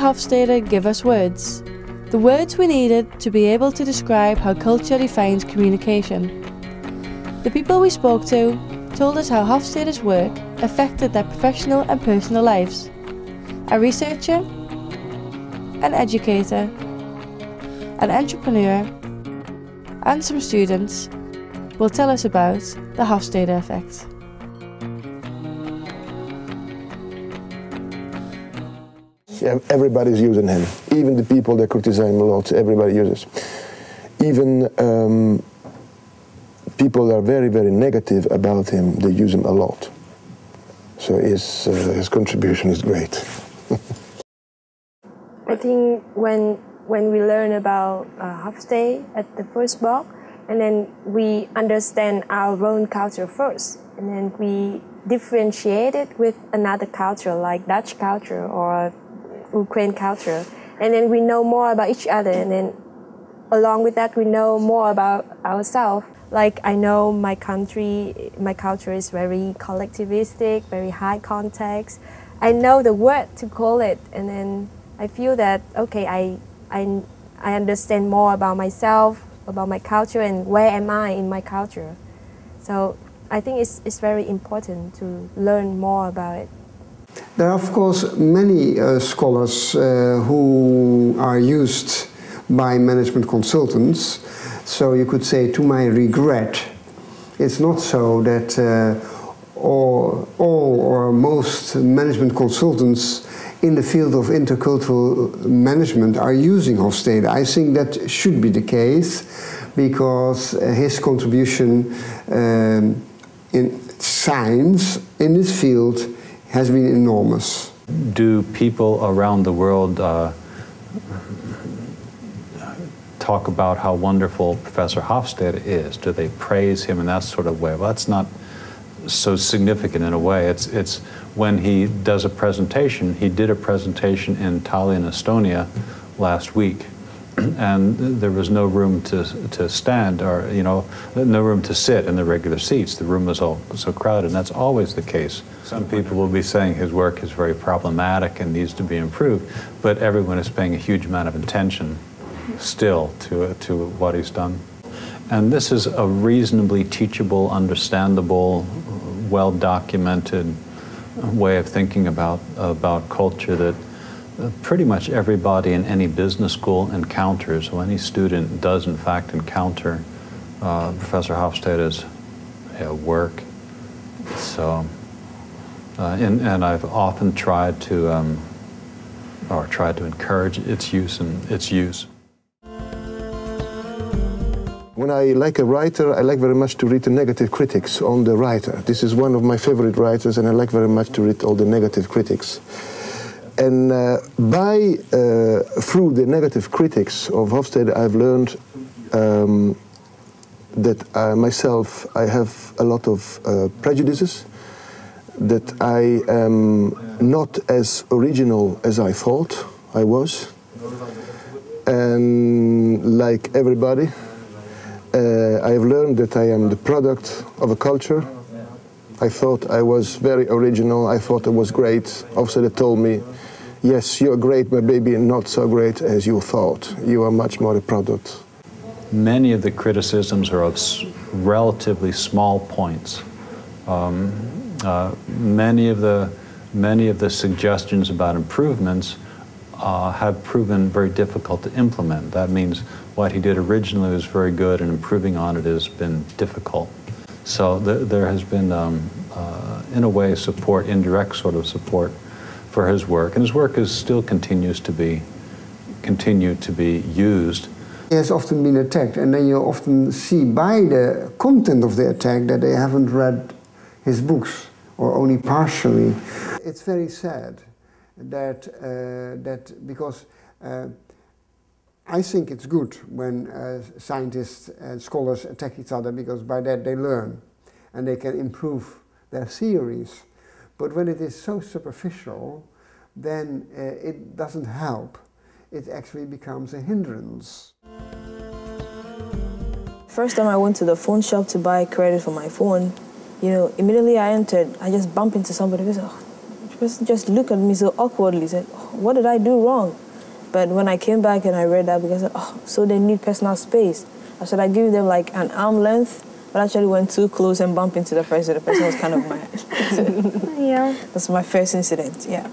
Hofstede give us words. The words we needed to be able to describe how culture defines communication. The people we spoke to told us how Hofstede's work affected their professional and personal lives. A researcher, an educator, an entrepreneur, and some students will tell us about the Hofstede effect. Yeah, everybody's using him. Even the people that criticize him a lot, everybody uses. Even people that are very, very negative about him, they use him a lot. So his contribution is great. I think when we learn about Hofstede at the first block, and then we understand our own culture first, and then we differentiate it with another culture like Dutch culture or Ukraine culture, and then we know more about each other, and then along with that we know more about ourselves. Like I know my country, my culture is very collectivistic, very high context. I know the word to call it, and then I feel that okay, I understand more about myself, about my culture, and where am I in my culture. So I think it's very important to learn more about it. There are of course many scholars who are used by management consultants, so you could say to my regret it's not so that all or most management consultants in the field of intercultural management are using Hofstede. I think that should be the case because his contribution in science in this field has been enormous. Do people around the world talk about how wonderful Professor Hofstede is? Do they praise him in that sort of way? Well, that's not so significant in a way. It's when he does a presentation. He did a presentation in Tallinn, Estonia last week, and there was no room to stand, or no room to sit in the regular seats. The room was all so crowded, and that's always the case. Some people will be saying his work is very problematic and needs to be improved, but everyone is paying a huge amount of attention still to what he's done. And this is a reasonably teachable, understandable, well-documented way of thinking about culture that pretty much everybody in any business school encounters. So any student does in fact encounter Professor Hofstede's work. So, and I've often tried to encourage its use. When I like a writer, I like very much to read the negative critics on the writer. This is one of my favorite writers, and I like very much to read all the negative critics. And through the negative critics of Hofstede, I've learned that myself, I have a lot of prejudices, that I am not as original as I thought I was. And like everybody, I have learned that I am the product of a culture. I thought I was very original, I thought I was great. Hofstede told me, yes, you're great, but maybe not so great as you thought. You are much more a product. Many of the criticisms are of relatively small points. Many of the suggestions about improvements have proven very difficult to implement. That means what he did originally was very good, and improving on it has been difficult. So there has been, in a way, support, indirect sort of support for his work, and his work still continues to be used. He has often been attacked, and then you often see by the content of the attack that they haven't read his books, or only partially. It's very sad that because I think it's good when scientists and scholars attack each other, because by that they learn and they can improve their theories. But when it is so superficial, then it doesn't help. It actually becomes a hindrance. First time I went to the phone shop to buy credit for my phone, immediately I entered, I just bumped into somebody who said, oh, the person just looked at me so awkwardly, said, oh, what did I do wrong? But when I came back and I read that, because I said, oh, so they need personal space. I said, I give them like an arm length, but actually went too close and bumped into the person. The person was kind of mad. Yeah. That's my first incident, yeah.